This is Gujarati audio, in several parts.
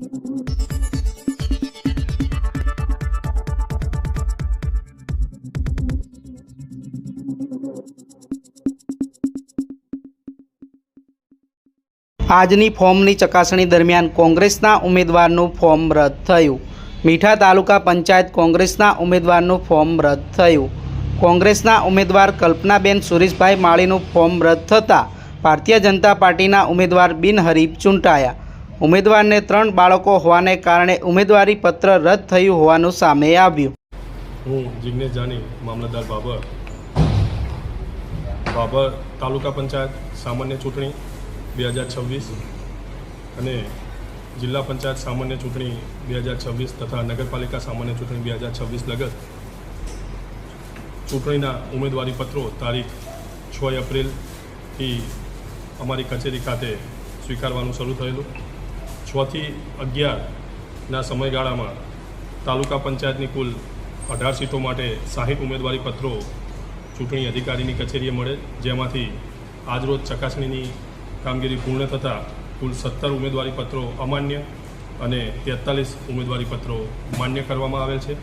આજની ફોર્મની ચકાસણી દરમિયાન કોંગ્રેસના ઉમેદવારનું ફોર્મ રદ થયું। મીઠા તાલુકા પંચાયત કોંગ્રેસના ઉમેદવારનું ફોર્મ રદ થયું। કોંગ્રેસના ઉમેદવાર કલ્પનાબેન સુરેશભાઈ માળીનું ફોર્મ રદ થતાં ભારતીય જનતા પાર્ટીના ઉમેદવાર બિનહરીફ ચૂંટાયા। ઉમેદવારને 3 બાળકો હોવાને કારણે ઉમેદવારી પત્ર રદ થયું હોવાનું સામે આવ્યું। હું જિગ્નેશ જાની, મામલતદાર બાબર તાલુકા પંચાયત સામાન્ય ચૂંટણી 2026 અને જિલ્લા પંચાયત સામાન્ય ચૂંટણી 2026 તથા નગરપાલિકા સામાન્ય ચૂંટણી 2026 લગત ચૂંટણીના ઉમેદવારી પત્રો તારીખ 6 એપ્રિલથી અમારી કચેરી ખાતે સ્વીકારવાનું શરૂ થયેલું। 6 થી 11ના સમયગાળામાં તાલુકા પંચાયતની કુલ 18 સીટો માટે 60 ઉમેદવારી પત્રો ચૂંટણી અધિકારીની કચેરીએ મળે, જેમાંથી આજરોજ ચકાસણીની કામગીરી પૂર્ણ થતાં કુલ 17 ઉમેદવારી પત્રો અમાન્ય અને 43 ઉમેદવારી પત્રો માન્ય કરવામાં આવેલ છે।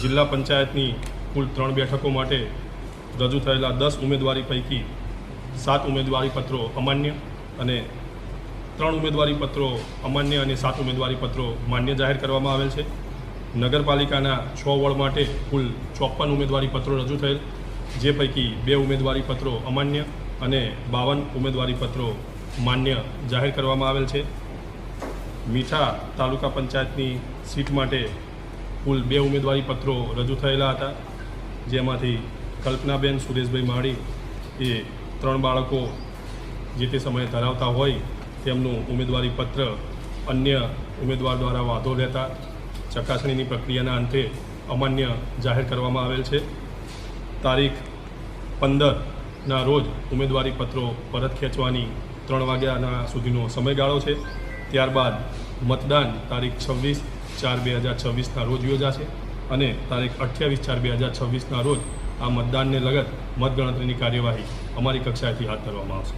જિલ્લા પંચાયતની કુલ 3 બેઠકો માટે રજૂ થયેલા 10 ઉમેદવારી પૈકી 7 ઉમેદવારી પત્રો અમાન્ય અને 3 ઉમેદવારી પત્રો અમાન્ય અને 7 ઉમેદવારી પત્રો માન્ય જાહેર કરવામાં આવેલ છે। નગરપાલિકાના 6 વોર્ડ માટે કુલ 54 ઉમેદવારી પત્રો રજૂ થયેલ, જે પૈકી 2 ઉમેદવારી પત્રો અમાન્ય અને 52 ઉમેદવારી પત્રો માન્ય જાહેર કરવામાં આવેલ છે। મીઠા તાલુકા પંચાયતની સીટ માટે કુલ 2 ઉમેદવારી પત્રો રજૂ થયેલા હતા, જેમાંથી કલ્પનાબેન સુરેશભાઈ માળી એ 3 બાળકો જે તે સમયે ધરાવતા હોય તેમનું ઉમેદવારી પત્ર અન્ય ઉમેદવાર દ્વારા વાંધો લેતા ચકાસણીની પ્રક્રિયાના અંતે અમાન્ય જાહેર કરવામાં આવેલ છે। તારીખ 15ના રોજ ઉમેદવારી પત્રો પરત ખેંચવાની 3 વાગ્યાના સુધીનો સમયગાળો છે। ત્યારબાદ મતદાન તારીખ 26/4/2026ના રોજ યોજાશે અને તારીખ 28/4/2026ના રોજ આ મતદાનને લગત મતગણતરીની કાર્યવાહી અમારી કક્ષાએથી હાથ ધરવામાં આવશે।